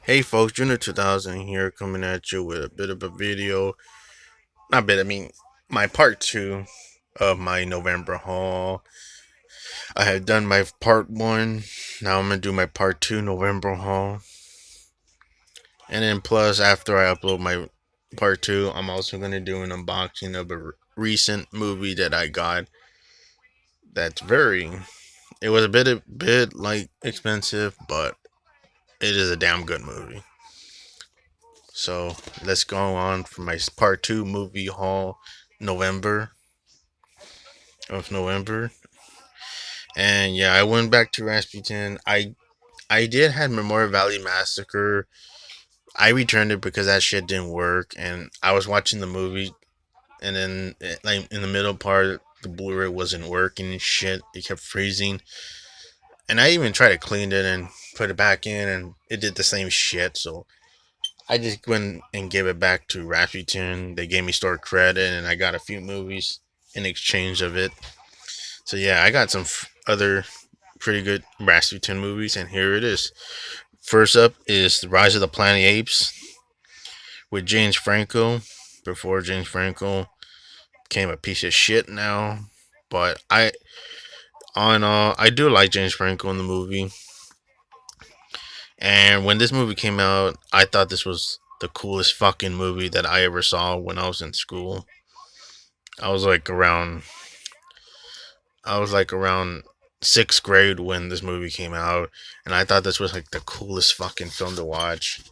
Hey folks, Junior 2000 here coming at you with a bit of a video. Not bit, I mean, my part two of my November haul. I have done my part one. Now I'm going to do my part two November haul. And then plus, after I upload my part two, I'm also going to do an unboxing of a recent movie that I got. That's very, it was a bit like expensive, but it is a damn good movie. So let's go on for my part two movie haul November of November. And yeah, I went back to Rasputin. I did have Memorial Valley Massacre. I returned it because that shit didn't work, and I was watching the movie, and then like in the middle part, the Blu-ray wasn't working and shit. It kept freezing, and I even tried to clean it and put it back in, and it did the same shit. So I just went and gave it back to Rasputin. They gave me store credit, and I got a few movies in exchange of it. So yeah, I got some other pretty good Rasputin movies, and here it is. First up is The Rise of the Planet of the Apes with James Franco. Before James Franco became a piece of shit now, but I do like James Franco in the movie. And when this movie came out, I thought this was the coolest fucking movie that I ever saw when I was in school. I was like around I was like around sixth grade when this movie came out, and I thought this was like the coolest fucking film to watch.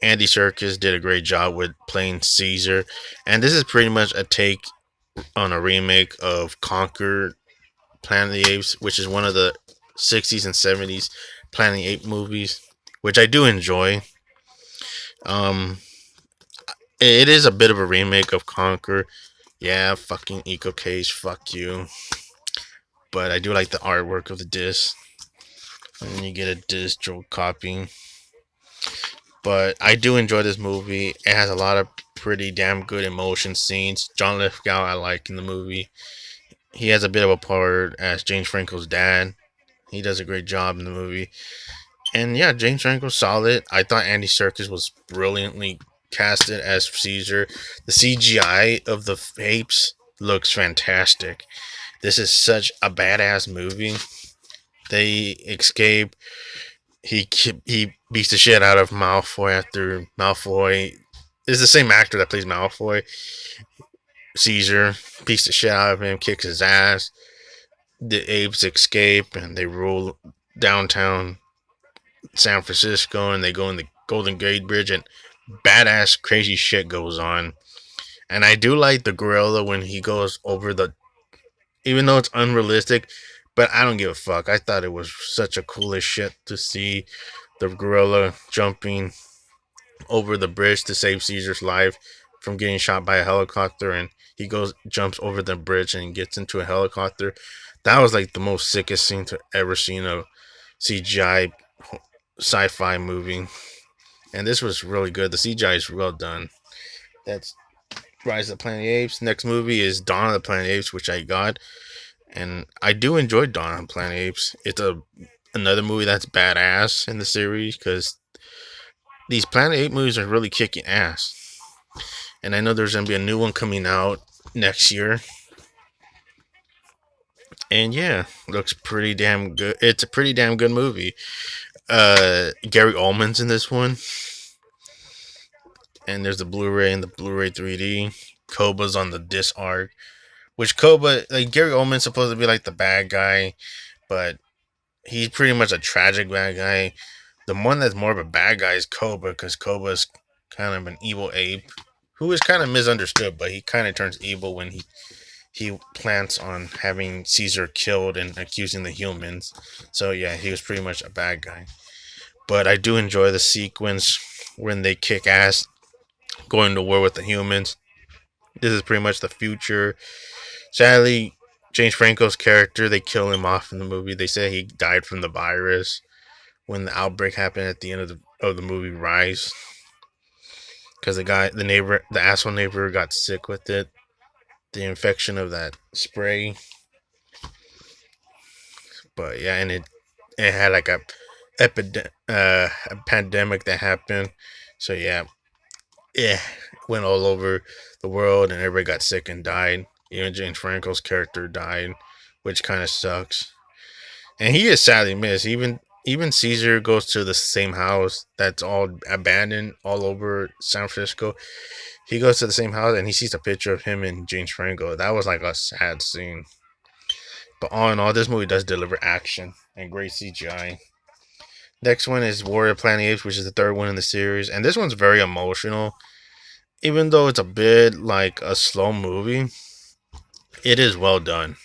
Andy Serkis did a great job with playing Caesar, and this is pretty much a take on a remake of Conquer Planet of the Apes, which is one of the 60s and 70s Planet of the Apes movies, which I do enjoy. Um, it is a bit of a remake of Conquer. Yeah, fucking Eco Cage, fuck you. But I do like the artwork of the disc. And you get a digital copy. But I do enjoy this movie. It has a lot of pretty damn good emotion scenes. John Lithgow I like in the movie. He has a bit of a part as James Franco's dad. He does a great job in the movie. And yeah, James Franco's solid. I thought Andy Serkis was brilliantly casted as Caesar. The CGI of the apes looks fantastic. This is such a badass movie. They escape. He beats the shit out of Malfoy after Malfoy is the same actor that plays Malfoy. Caesar beats the shit out of him, kicks his ass. The apes escape and they rule downtown San Francisco, and they go in the Golden Gate Bridge, and badass crazy shit goes on. And I do like the gorilla when he goes over the, even though it's unrealistic, but I don't give a fuck. I thought it was such a coolest shit to see the gorilla jumping over the bridge to save Caesar's life from getting shot by a helicopter, and he goes jumps over the bridge and gets into a helicopter. That was like the most sickest scene to ever seen a CGI sci-fi movie, and this was really good. The CGI is well done. That's Rise of the Planet of the Apes. Next movie is Dawn of the Planet of the Apes, which I got, and I do enjoy Dawn of the Planet of the Apes. It's another movie that's badass in the series because these Planet of the Apes movies are really kicking ass. And I know there's gonna be a new one coming out next year. And yeah, looks pretty damn good. It's a pretty damn good movie. Gary Oldman's in this one, and there's the Blu-ray and the Blu-ray 3D. Koba's on the disc art, which Koba, like Gary Oldman's supposed to be like the bad guy, but he's pretty much a tragic bad guy. The one that's more of a bad guy is Koba, because Koba's kind of an evil ape who is kind of misunderstood, but he kind of turns evil when he plans on having Caesar killed and accusing the humans. So yeah, he was pretty much a bad guy. But I do enjoy the sequence when they kick ass going to war with the humans. This is pretty much the future. Sadly, James Franco's character, they kill him off in the movie. They say he died from the virus when the outbreak happened at the end of the movie Rise. Because the asshole neighbor got sick with it. The infection of that spray. But yeah, and it had like a a pandemic that happened. So yeah, yeah, went all over the world and everybody got sick and died. Even James Franco's character died, which kind of sucks. And he is sadly missed. Even Caesar goes to the same house that's all abandoned all over San Francisco. He goes to the same house and he sees a picture of him and James Franco. That was like a sad scene. But all in all, this movie does deliver action and great CGI. Next one is Warrior Planet Apes, which is the third one in the series, and this one's very emotional. Even though it's a bit like a slow movie, it is well done.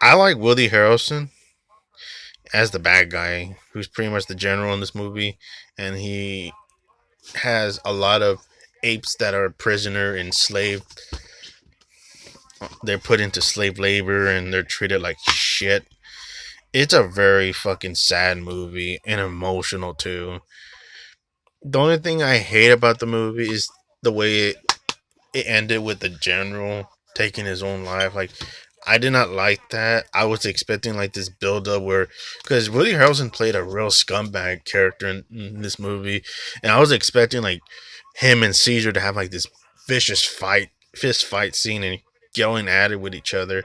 I like Woody Harrelson as the bad guy, who's pretty much the general in this movie, and he has a lot of apes that are prisoner and slave. They're put into slave labor and they're treated like shit. It's a very fucking sad movie and emotional too. The only thing I hate about the movie is the way it ended with the general taking his own life. Like, I did not like that. I was expecting like this build up where, because Woody Harrelson played a real scumbag character in this movie, and I was expecting like him and Caesar to have like this vicious fist fight scene, and going at it with each other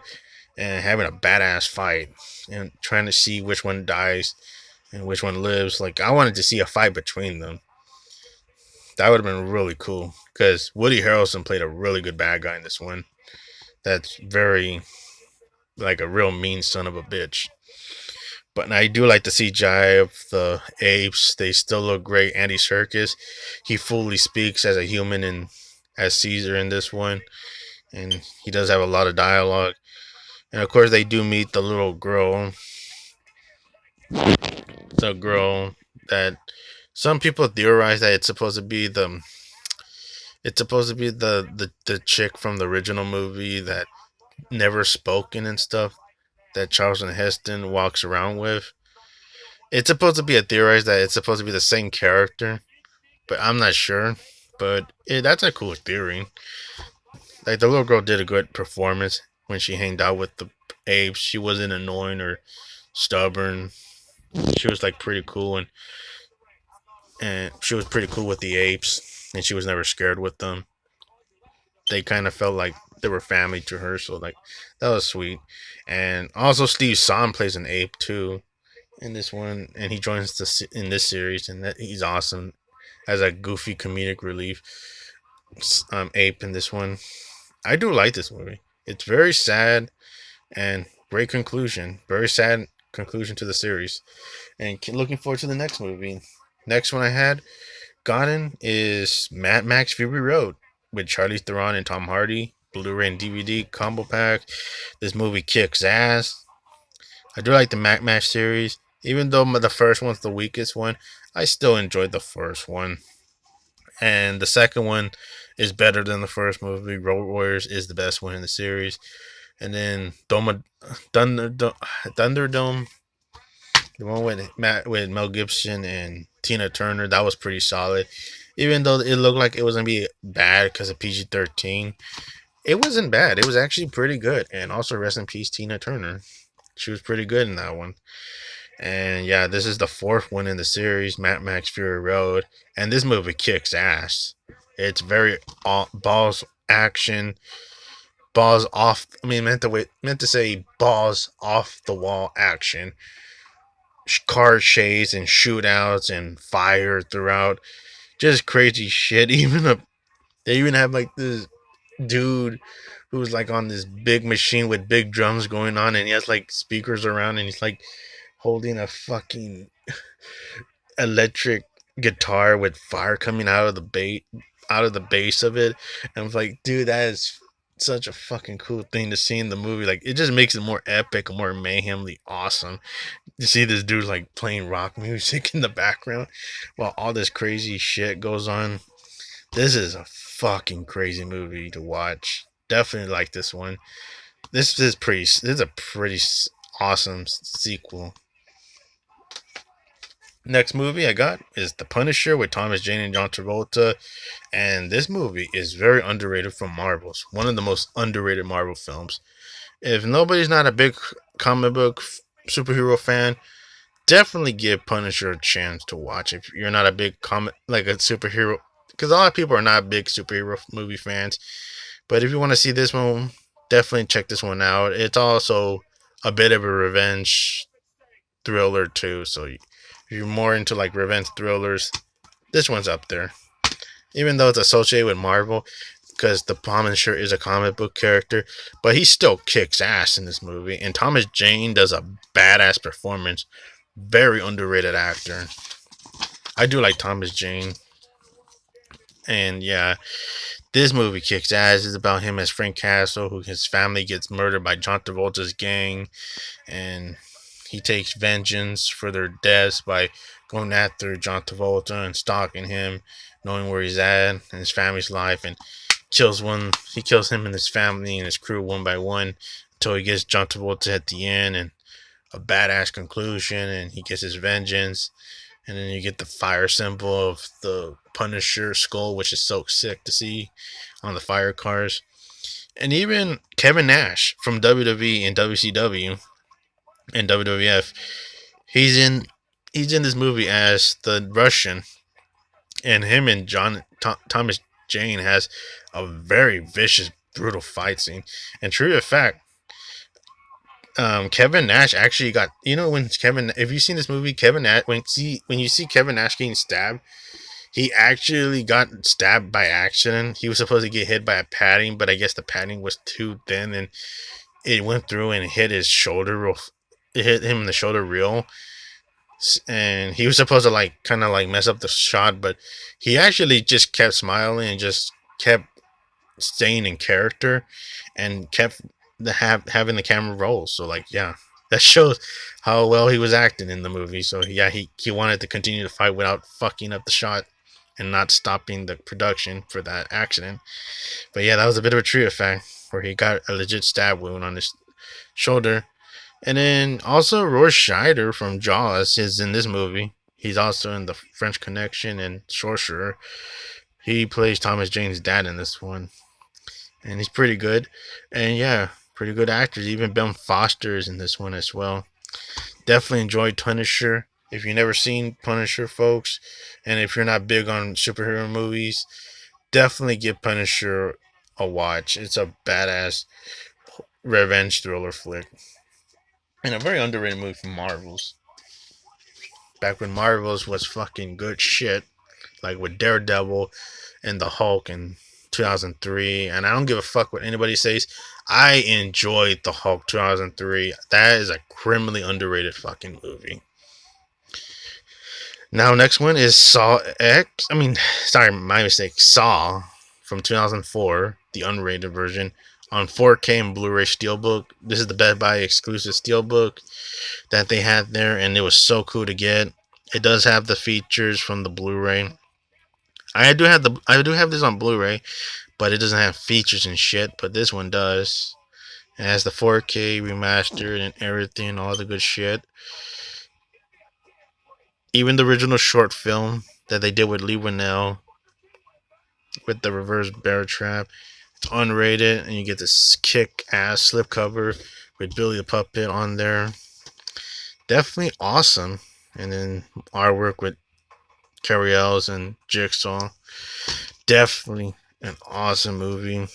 and having a badass fight and trying to see which one dies and which one lives. Like, I wanted to see a fight between them. That would have been really cool because Woody Harrelson played a really good bad guy in this one. That's very like a real mean son of a bitch. But I do like the CGI of the apes. They still look great. Andy Serkis, he fully speaks as a human and as Caesar in this one, and he does have a lot of dialogue. And of course, they do meet the girl that some people theorize that it's supposed to be the chick from the original movie that never spoken and stuff that Charlton Heston walks around with. It's supposed to be a theorized that it's supposed to be the same character, but I'm not sure. But that's a cool theory. Like, the little girl did a good performance when she hanged out with the apes. She wasn't annoying or stubborn. She was like pretty cool, and she was pretty cool with the apes, and she was never scared with them. They kind of felt like they were family to her, so like that was sweet. And also, Steve Zahn plays an ape too in this one, and he joins in this series, and he's awesome as a goofy comedic relief ape in this one. I do like this movie. It's very sad and great conclusion. Very sad conclusion to the series, and looking forward to the next movie. Next one I had gotten is Mad Max Fury Road with Charlize Theron and Tom Hardy. Blu-ray and DVD combo pack. This movie kicks ass. I do like the Mad Max series. Even though the first one's the weakest one, I still enjoyed the first one. And the second one is better than the first movie. Road Warriors is the best one in the series. And then Thunderdome, the one with Mel Gibson and Tina Turner, that was pretty solid. Even though it looked like it was gonna be bad because of PG-13, it wasn't bad. It was actually pretty good. And also, rest in peace, Tina Turner. She was pretty good in that one. And yeah, this is the fourth one in the series, Mad Max Fury Road, and this movie kicks ass. It's very balls action, balls off. I mean, meant to say balls off the wall action. Car chase and shootouts and fire throughout, just crazy shit. They even have like this dude who's like on this big machine with big drums going on, and he has like speakers around, and he's like holding a fucking electric guitar with fire coming out of the base of it. And I'm like, dude, that is such a fucking cool thing to see in the movie. Like, it just makes it more epic, more mayhemly awesome to see this dude like playing rock music in the background while all this crazy shit goes on. This is a fucking crazy movie to watch. Definitely like this one. This is a pretty awesome sequel. Next movie I got is The Punisher with Thomas Jane and John Travolta. And this movie is very underrated from Marvel's. One of the most underrated Marvel films. If nobody's not a big comic book superhero fan, definitely give Punisher a chance to watch if you're not a big comic like a superhero. Because a lot of people are not big superhero movie fans, but if you want to see this one, definitely check this one out. It's also a bit of a revenge thriller too. So if you're more into like revenge thrillers, this one's up there. Even though it's associated with Marvel, because the Punisher is a comic book character, but he still kicks ass in this movie. And Thomas Jane does a badass performance. Very underrated actor. I do like Thomas Jane. And yeah, this movie kicks ass. It's about him as Frank Castle, who his family gets murdered by John Travolta's gang, and he takes vengeance for their deaths by going after John Travolta and stalking him, knowing where he's at and his family's life, and kills one. He kills him and his family and his crew one by one until he gets John Travolta at the end and a badass conclusion, and he gets his vengeance. And then you get the fire symbol of the Punisher skull, which is so sick to see on the fire cars. And even Kevin Nash from WWE and WCW and WWF, he's in this movie as the Russian, and him and Thomas Jane has a very vicious, brutal fight scene. And true to fact, Kevin Nash actually got, when Kevin, if you've seen this movie, Kevin Nash, when you see Kevin Nash getting stabbed, he actually got stabbed by accident. He was supposed to get hit by a padding, but I guess the padding was too thin and it went through and hit his shoulder real. It hit him in the shoulder real, and he was supposed to like kind of like mess up the shot, but he actually just kept smiling and just kept staying in character and kept having the camera roll. So like, yeah, that shows how well he was acting in the movie. So yeah, he wanted to continue to fight without fucking up the shot and not stopping the production for that accident. But yeah, that was a bit of a true effect where he got a legit stab wound on his shoulder. And then also Roy Scheider from Jaws is in this movie. He's also in the French Connection and Sorcerer. He plays Thomas Jane's dad in this one, and he's pretty good. And yeah, pretty good actors. Even Ben Foster is in this one as well. Definitely enjoyed Punisher. If you've never seen Punisher, folks, and if you're not big on superhero movies, definitely give Punisher a watch. It's a badass revenge thriller flick. And a very underrated movie from Marvels. Back when Marvels was fucking good shit. Like with Daredevil and the Hulk in 2003. And I don't give a fuck what anybody says. I enjoyed the Hulk 2003. That is a criminally underrated fucking movie. Now, next one is Saw X. Sorry, my mistake. Saw from 2004, the unrated version, on 4K and Blu-ray Steelbook. This is the Best Buy exclusive Steelbook that they had there, and it was so cool to get. It does have the features from the Blu-ray. I do have this on Blu-ray, but it doesn't have features and shit. But this one does. It has the 4K remastered and everything, all the good shit. Even the original short film that they did with Lee Winnell with the reverse bear trap. It's unrated, and you get this kick-ass slipcover with Billy the Puppet on there. Definitely awesome. And then artwork with Cary Elwes and Jigsaw. Definitely an awesome movie.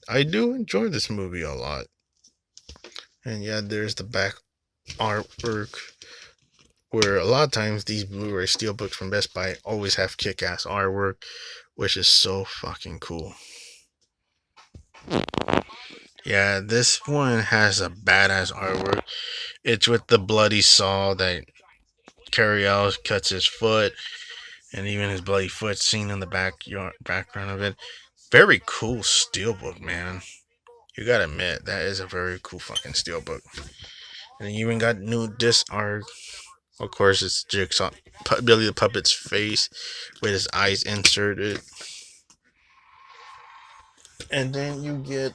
I do enjoy this movie a lot. And yeah, there's the back artwork, where a lot of times these Blu-ray Steelbooks from Best Buy always have kick-ass artwork, which is so fucking cool. Yeah, this one has a badass artwork. It's with the bloody saw that Cary Elwes cuts his foot, and even his bloody foot seen in the background of it. Very cool steelbook, man. You gotta admit, that is a very cool fucking steelbook. And you even got new disc art. Of course, it's Jigsaw, Billy the Puppet's face with his eyes inserted. And then you get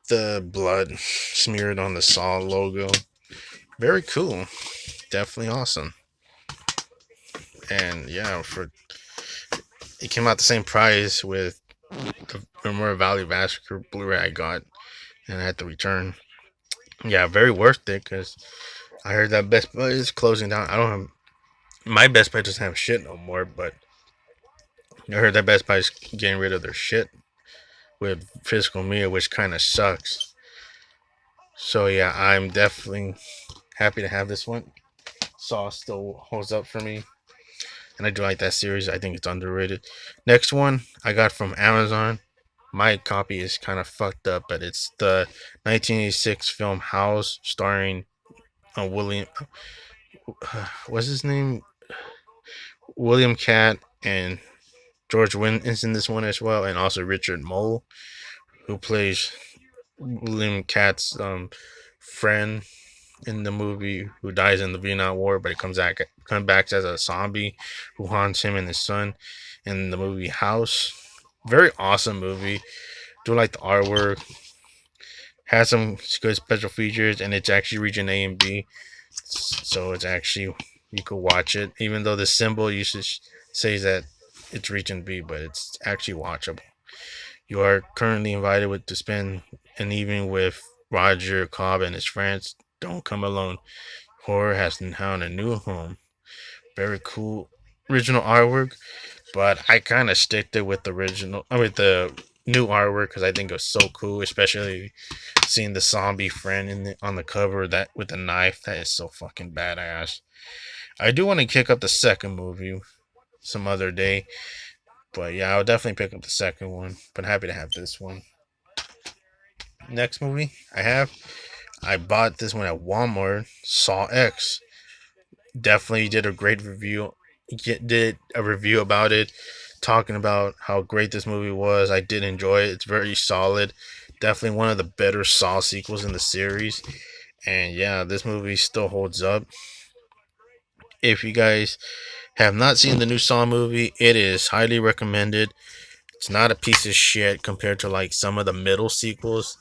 the blood smeared on the Saw logo. Very cool. Definitely awesome. And yeah, it came out the same price with the Memorial Valley Massacre Blu-ray I got, and I had to return. Yeah, very worth it because I heard that Best Buy is closing down. I don't have my Best Buy doesn't have shit no more, but I heard that Best Buy is getting rid of their shit with physical media, which kind of sucks. So yeah, I'm definitely happy to have this one. Saw still holds up for me, and I do like that series. I think it's underrated. Next one I got from Amazon. My copy is kind of fucked up, but it's the 1986 film House, starring William. What's his name? William Cat and George Wynn is in this one as well, and also Richard Mole, who plays William Cat's friend in the movie, who dies in the Vietnam War, but he comes back as a zombie who haunts him and his son in the movie House. Very awesome movie. Do like the artwork. Has some good special features, and it's actually region A and B, so it's actually you could watch it, even though the symbol usage says that it's region B, but it's actually watchable. You are currently invited to spend an evening with Roger Cobb and his friends. Don't come alone. Horror has found a new home. Very cool original artwork, but I kind of sticked it with the original. I mean the new artwork because I think it was so cool, especially seeing the zombie friend on the cover that with the knife. That is so fucking badass. I do want to kick up the second movie some other day, but yeah, I'll definitely pick up the second one. But happy to have this one. Next movie I bought this one at Walmart. Saw X. Definitely did a great review. Did a review about it, talking about how great this movie was. I did enjoy it. It's very solid. Definitely one of the better Saw sequels in the series. And yeah, this movie still holds up. If you guys have not seen the new Saw movie, it is highly recommended. It's not a piece of shit compared to like some of the middle sequels.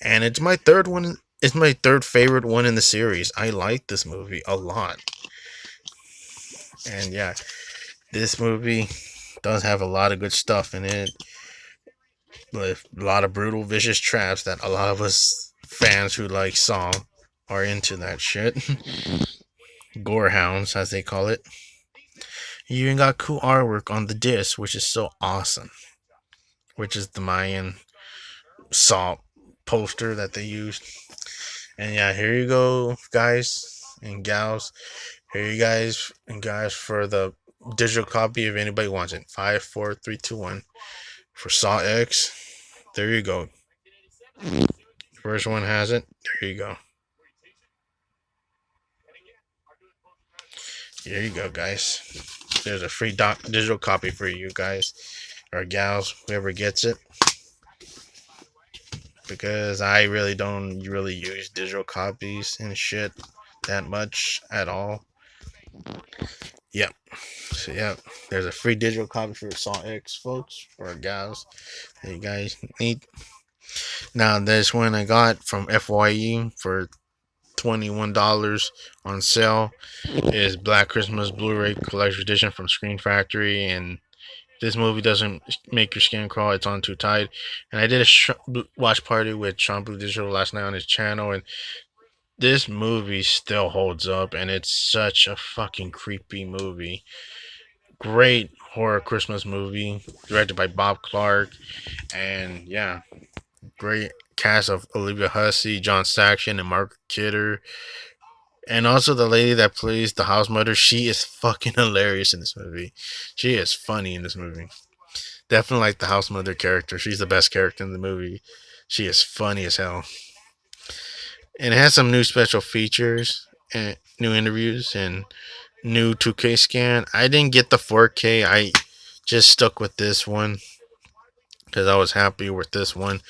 And it's my third one. It's my third favorite one in the series. I like this movie a lot. And yeah, this movie does have a lot of good stuff in it. With a lot of brutal, vicious traps that a lot of us fans who like Saw are into that shit. Gorehounds, as they call it. You even got cool artwork on the disc, which is so awesome. Which is the Mayan Saw poster that they used. And yeah, here you go, guys and gals. Here you guys and guys for the digital copy if anybody wants it. 5, 4, 3, 2, 1 for Saw X. There you go. First one has it. There you go. Here you go, guys. There's a free digital copy for you guys or gals, whoever gets it. Because I really don't really use digital copies and shit that much at all. Yep. So yeah, there's a free digital copy for Saw X, folks, or gals that you guys need. Now this one I got from FYE for $21 on sale is Black Christmas Blu-ray Collector's Edition from Screen Factory, and this movie doesn't make your skin crawl. It's on too tight. And I did a watch party with Sean Blue Digital last night on his channel, and this movie still holds up, and it's such a fucking creepy movie. Great horror Christmas movie, directed by Bob Clark, and yeah, great cast of Olivia Hussey, John Saxon, and Mark Kidder. And also the lady that plays the house mother, she is fucking hilarious in this movie. She is funny in this movie. Definitely like the house mother character. She's the best character in the movie. She is funny as hell. And it has some new special features and new interviews and new 2K scan. I didn't get the 4K. I just stuck with this one because I was happy with this one.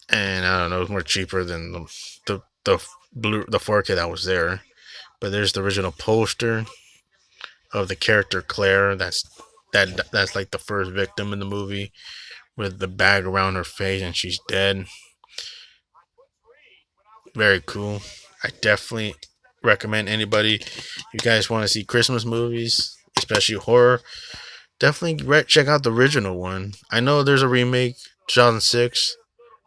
And I don't know, it was more cheaper than the 4K that was there. But there's the original poster of the character Claire. That's like the first victim in the movie with the bag around her face and she's dead. Very cool. I definitely recommend anybody you guys want to see Christmas movies, especially horror. Definitely check out the original one. I know there's a remake, 2006,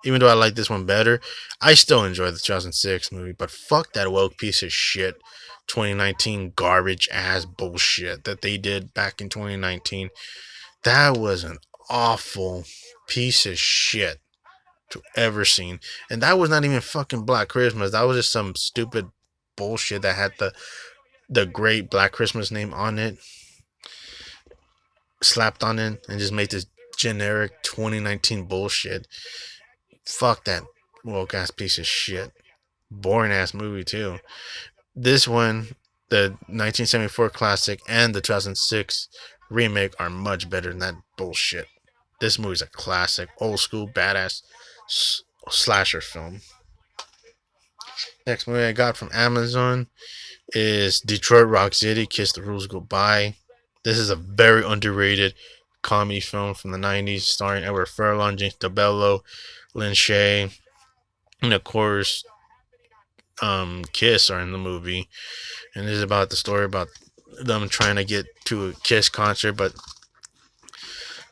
Even though I like this one better, I still enjoy the 2006 movie. But fuck that woke piece of shit 2019 garbage ass bullshit that they did back in 2019. That was an awful piece of shit to ever seen. And that was not even fucking Black Christmas. That was just some stupid bullshit that had the great Black Christmas name on it, slapped on it, and just made this generic 2019 bullshit. Fuck that woke ass piece of shit. Boring ass movie too. This one, the 1974 classic and the 2006 remake are much better than that bullshit. This movie's a classic, old school, badass slasher film. Next movie I got from Amazon is Detroit Rock City, Kiss the Rules Goodbye. This is a very underrated comedy film from the 90s starring Edward Furlong, James DeBello, Lynn Shay, and of course, Kiss are in the movie. And this is about the story about them trying to get to a Kiss concert, but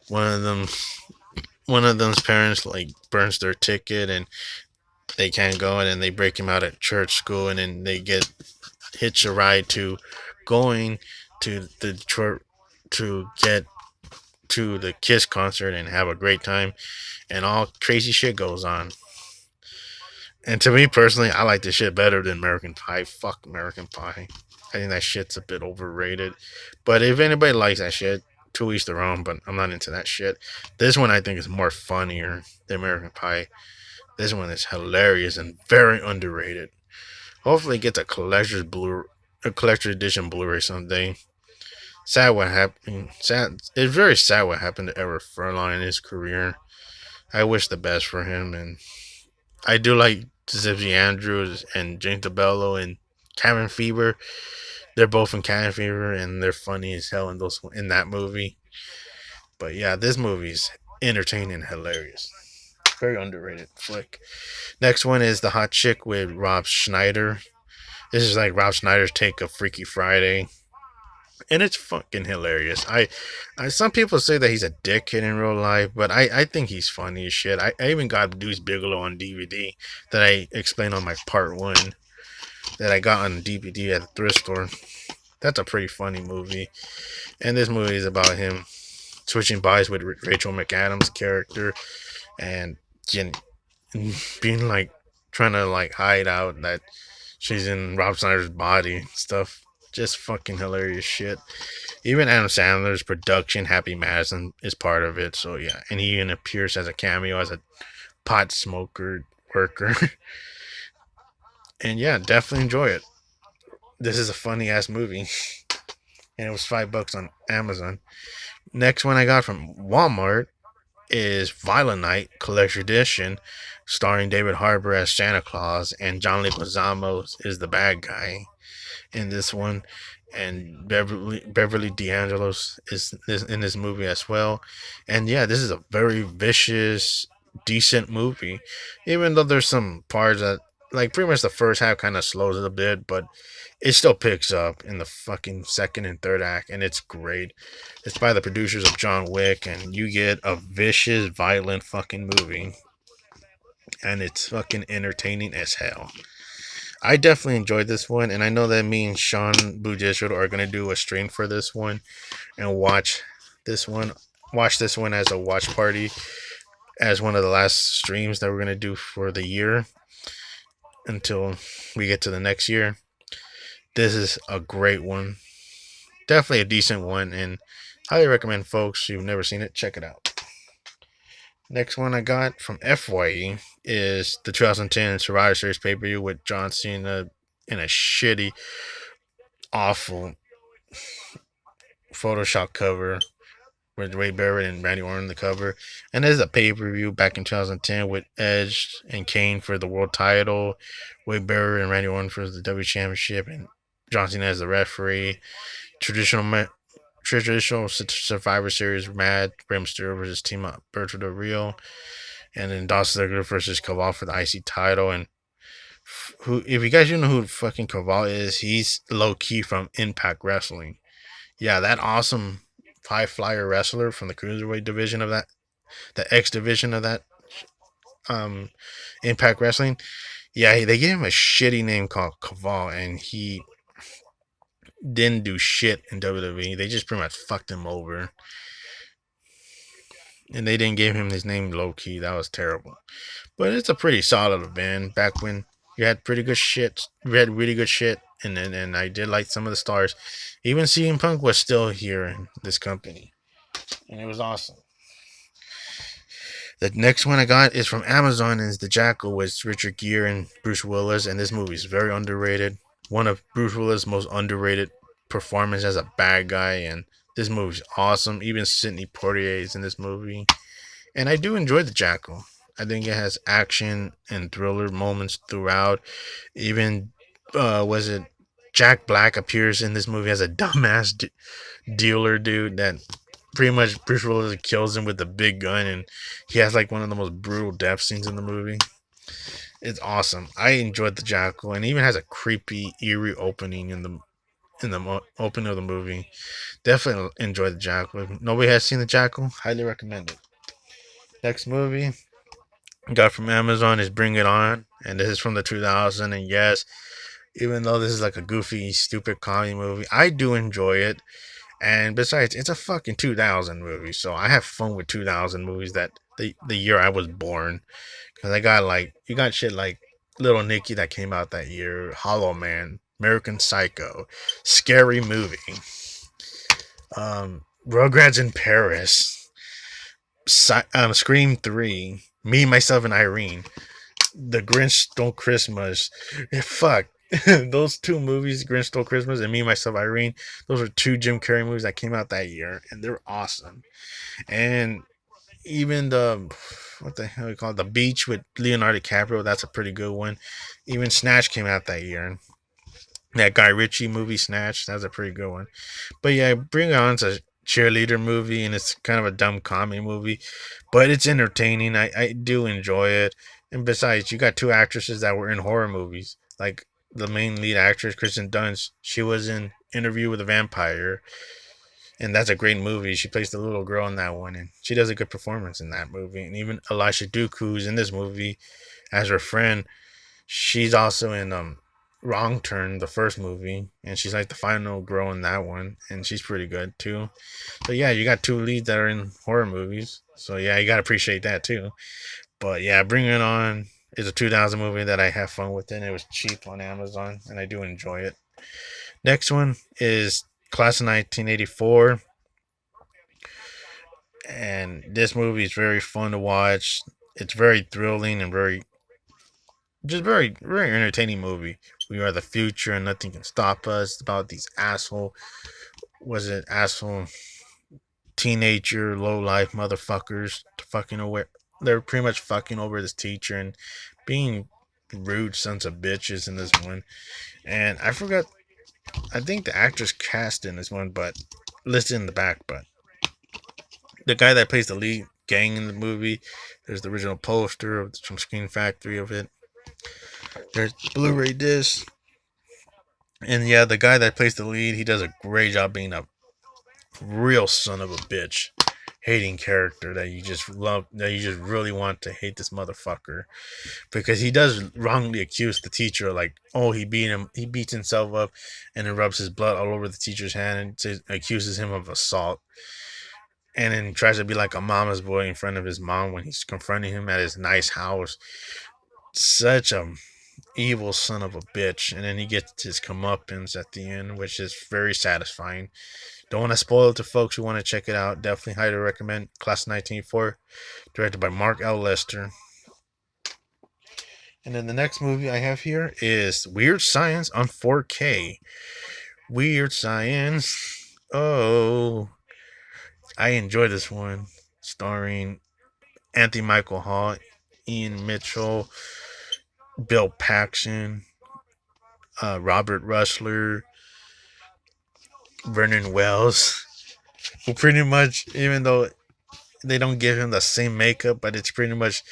one of them, one of them's parents like burns their ticket and they can't go, and then they break him out at church school, and then they get hitch a ride to going to the Detroit to get to the Kiss concert and have a great time, and all crazy shit goes on. And to me personally, I like this shit better than American Pie. Fuck American Pie. I think that shit's a bit overrated. But if anybody likes that shit, to each their own. But I'm not into that shit. This one I think is more funnier than American Pie. This one is hilarious and very underrated. Hopefully, it gets a collector's edition Blu-ray someday. Sad what happened. Sad. It's very sad what happened to Everett Furlong in his career. I wish the best for him, and I do like Zippy Andrews and James DeBello and Cabin Fever. They're both in Cabin Fever, and they're funny as hell in that movie. But yeah, this movie's entertaining and hilarious. Very underrated flick. Next one is The Hot Chick with Rob Schneider. This is like Rob Schneider's take of Freaky Friday, and it's fucking hilarious. Some people say that he's a dickhead in real life, but I think he's funny as shit. I even got Deuce Bigelow on DVD that I explained on my part one that I got on DVD at the thrift store. That's a pretty funny movie, and this movie is about him switching bodies with Rachel McAdams' character and being like trying to like hide out that she's in Rob Schneider's body and stuff. Just fucking hilarious shit. Even Adam Sandler's production, Happy Madison, is part of it. So yeah, and he even appears as a cameo as a pot smoker worker. And yeah, definitely enjoy it. This is a funny ass movie, and it was $5 on Amazon. Next one I got from Walmart is Violent Night Collector Edition, starring David Harbour as Santa Claus and John Leguizamo is the bad guy in this one, and Beverly D'Angelo's is in this movie as well. And yeah, this is a very vicious, decent movie, even though there's some parts that like pretty much the first half kind of slows it a bit, but it still picks up in the fucking second and third act, and it's great. It's by the producers of John Wick, and you get a vicious, violent fucking movie, and it's fucking entertaining as hell. I definitely enjoyed this one, and I know that me and Sean Bujishiro are gonna do a stream for this one and this one. Watch this one as a watch party, as one of the last streams that we're gonna do for the year until we get to the next year. This is a great one, definitely a decent one, and highly recommend folks. You've never seen it, check it out. Next one I got from FYE is the 2010 Survivor Series pay per view with John Cena in a shitty, awful Photoshop cover with Wade Barrett and Randy Orton on the cover. And there's a pay per view back in 2010 with Edge and Kane for the world title, Wade Barrett and Randy Orton for the W Championship, and John Cena as the referee. Traditional Survivor Series match: Rey Mysterio versus Team Up Berto Del Rio, and then Dolph Ziggler versus Caval for the IC title. And who, if you guys don't know who fucking Caval is, he's low key from Impact Wrestling. Yeah, that awesome high flyer wrestler from the cruiserweight division of that, the X division of that um, Impact Wrestling. Yeah, they gave him a shitty name called Kaval, and he didn't do shit in WWE. They just pretty much fucked him over, and they didn't give him his name low key. That was terrible. But it's a pretty solid band. Back when you had pretty good shit, you had really good shit, and I did like some of the stars. Even CM Punk was still here in this company, and it was awesome. The next one I got is from Amazon, and is The Jackal with Richard Gere and Bruce Willis, and this movie is very underrated. One of Bruce Willis' most underrated performance as a bad guy, and this movie's awesome. Even Sidney Poitier is in this movie, and I do enjoy The Jackal. I think it has action and thriller moments throughout. Even was it Jack Black appears in this movie as a dumbass dealer dude that pretty much Bruce Willis kills him with a big gun, and he has like one of the most brutal death scenes in the movie. It's awesome. I enjoyed The Jackal, and it even has a creepy, eerie opening in the opening of the movie. Definitely enjoy The Jackal. If nobody has seen The Jackal, highly recommend it. Next movie I got from Amazon is Bring It On, and this is from the 2000. And yes, even though this is like a goofy, stupid comedy movie, I do enjoy it. And besides, it's a fucking 2000 movie, so I have fun with 2000 movies that the year I was born. Cause I got like you got shit like Little Nicky that came out that year, Hollow Man, American Psycho, Scary Movie, Rugrats in Paris, Scream 3, Me, Myself, and Irene, The Grinch Stole Christmas. Fuck. Those two movies, Grinch Stole Christmas and Me, Myself, Irene, those are two Jim Carrey movies that came out that year, and they're awesome. And even the what the hell you call it, The Beach with Leonardo DiCaprio, that's a pretty good one. Even Snatch came out that year. That Guy Ritchie movie, Snatch, that's a pretty good one. But yeah, Bring It On's a cheerleader movie, and it's kind of a dumb comedy movie, but it's entertaining. I do enjoy it. And besides, you got two actresses that were in horror movies. Like the main lead actress, Kristen Dunst, she was in Interview with a Vampire, and that's a great movie. She plays the little girl in that one, and she does a good performance in that movie. And even Elisha Duke, who's in this movie as her friend, she's also in Wrong Turn, the first movie, and she's like the final girl in that one, and she's pretty good too. So yeah, you got two leads that are in horror movies. So yeah, you gotta appreciate that too. But yeah, Bring It On is a 2000 movie that I have fun with, and it was cheap on Amazon, and I do enjoy it. Next one is Class of 1984, and this movie is very fun to watch. It's very thrilling and very entertaining movie. We are the future and nothing can stop us. It's about these asshole teenager low life motherfuckers fucking away. They're pretty much fucking over this teacher and being rude sons of bitches in this one. And I forgot. I think the actress cast in this one, but listed in the back. But the guy that plays the lead gang in the movie, there's the original poster from Screen Factory of it. There's Blu-ray disc. And yeah, the guy that plays the lead, he does a great job being a real son of a bitch, hating character that you just love, that you just really want to hate this motherfucker, because he does wrongly accuse the teacher, like, oh, he beats himself up, and then rubs his blood all over the teacher's hand and accuses him of assault, and then tries to be like a mama's boy in front of his mom when he's confronting him at his nice house. Such a evil son of a bitch, and then he gets his comeuppance at the end, which is very satisfying. Don't want to spoil it to folks who want to check it out. Definitely highly recommend Class 1984, directed by Mark L. Lester. And then the next movie I have here is Weird Science on 4K. Weird Science. Oh, I enjoy this one. Starring Anthony Michael Hall, Ian Mitchell, Bill Paxton, Robert Russler, Vernon Wells, who pretty much, even though they don't give him the same makeup, but it's pretty much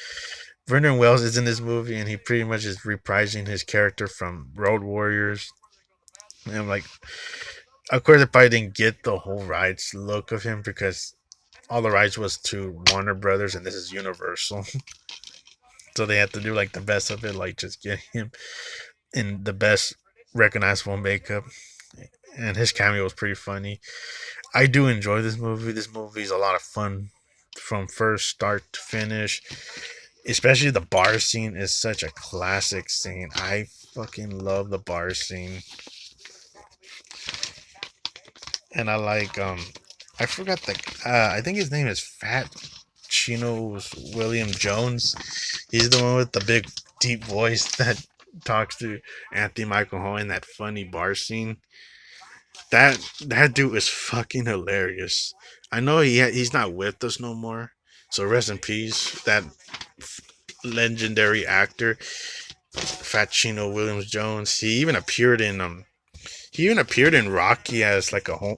Vernon Wells is in this movie, and he pretty much is reprising his character from Road Warriors. And I'm like, of course, I probably didn't get the whole rights look of him because all the rights was to Warner Brothers, and this is Universal. So they had to do like the best of it, like just get him in the best recognizable makeup. And his cameo was pretty funny. I do enjoy this movie. This movie is a lot of fun from first start to finish. Especially the bar scene is such a classic scene. I fucking love the bar scene. And I forgot the I think his name is Fat Chino William Jones. He's the one with the big deep voice that talks to Anthony Michael Hall in that funny bar scene. That dude is fucking hilarious. I know he's not with us no more. So rest in peace, that legendary actor, Fat Chino Williams Jones. He even appeared in Rocky as like a home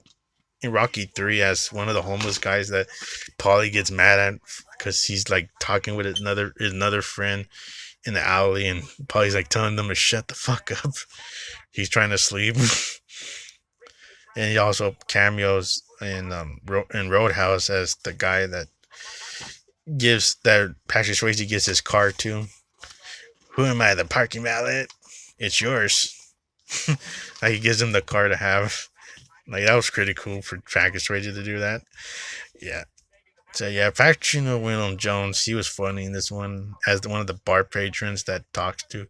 in Rocky 3 as one of the homeless guys that Paulie gets mad at because he's like talking with another friend in the alley, and Paulie's like telling them to shut the fuck up. He's trying to sleep. And he also cameos in Roadhouse as the guy that Patrick Swayze gives his car to. Who am I, the parking valet? It's yours. Like he gives him the car to have. Like that was pretty cool for Patrick Swayze to do that. Yeah. So yeah, Patrick William Jones, he was funny in this one as one of the bar patrons that talks to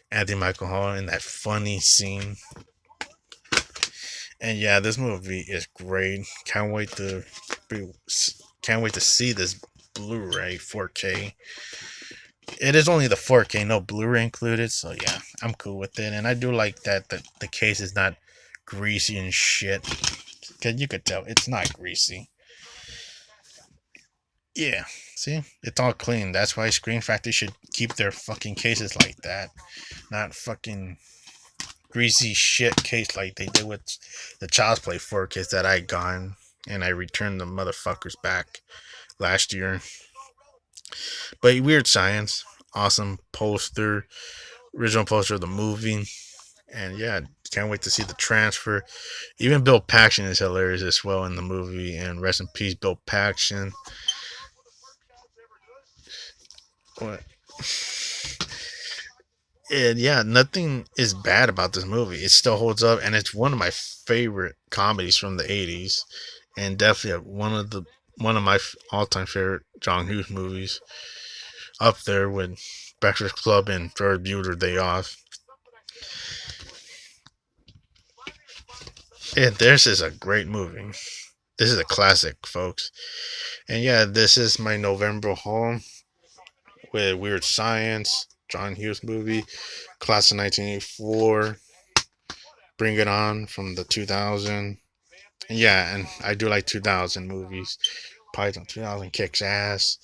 Anthony Michael Hall in that funny scene. And yeah, this movie is great. Can't wait to see this Blu-ray 4K. It is only the 4K, no Blu-ray included. So yeah, I'm cool with it. And I do like that the case is not greasy and shit. Cause you could tell it's not greasy. Yeah, see, it's all clean. That's why Screen Factory should keep their fucking cases like that, not fucking greasy shit case like they did with the Child's Play 4Ks that I got, and I returned the motherfuckers back last year. But Weird Science, awesome poster, original poster of the movie, and yeah, can't wait to see the transfer. Even Bill Paxton is hilarious as well in the movie, and rest in peace, Bill Paxton. What? And yeah, nothing is bad about this movie. It still holds up, and it's one of my favorite comedies from the '80s, and definitely one of my all-time favorite John Hughes movies, up there with Breakfast Club and Ferris Bueller Day Off. And this is a great movie. This is a classic, folks. And yeah, this is my November haul with Weird Science, John Hughes movie, class of 1984. Bring It On from the 2000. And yeah, and I do like 2000 movies. Python 2000 kicks ass.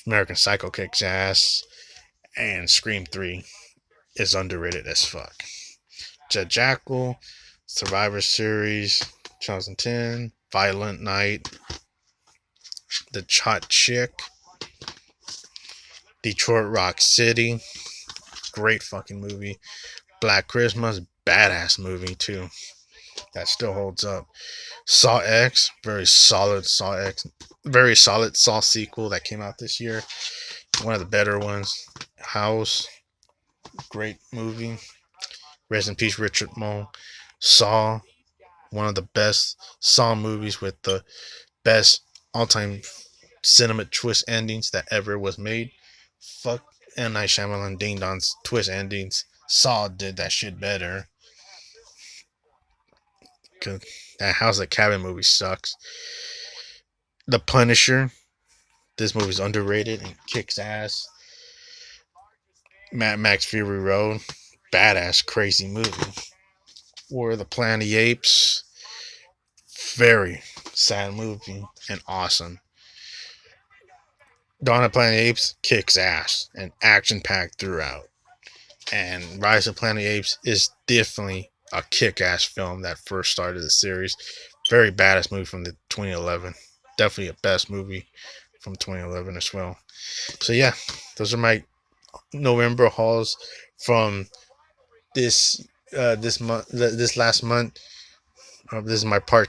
American Psycho kicks ass. And Scream 3 is underrated as fuck. Jet Jackal, Survivor Series 2010, Violent Night, The Hot Chick, Detroit Rock City, great fucking movie. Black Christmas, badass movie too. That still holds up. Saw X, very solid Saw X, very solid Saw sequel that came out this year. One of the better ones. House, great movie. Rest in peace, Richard Moll. Saw, one of the best Saw movies with the best all-time cinema twist endings that ever was made. Fuck M. Night Shyamalan Ding Dong's twist endings. Saw did that shit better. Cause that House of Cabin movie sucks. The Punisher. This movie's underrated and kicks ass. Mad Max Fury Road. Badass, crazy movie. War of the Planet of the Apes. Very sad movie and awesome. Dawn of the Planet of the Apes kicks ass and action packed throughout. And Rise of the Planet of the Apes is definitely a kick ass film that first started the series. Very badass movie from the 2011. Definitely a best movie from 2011 as well. So yeah, those are my November hauls from this last month. This is my part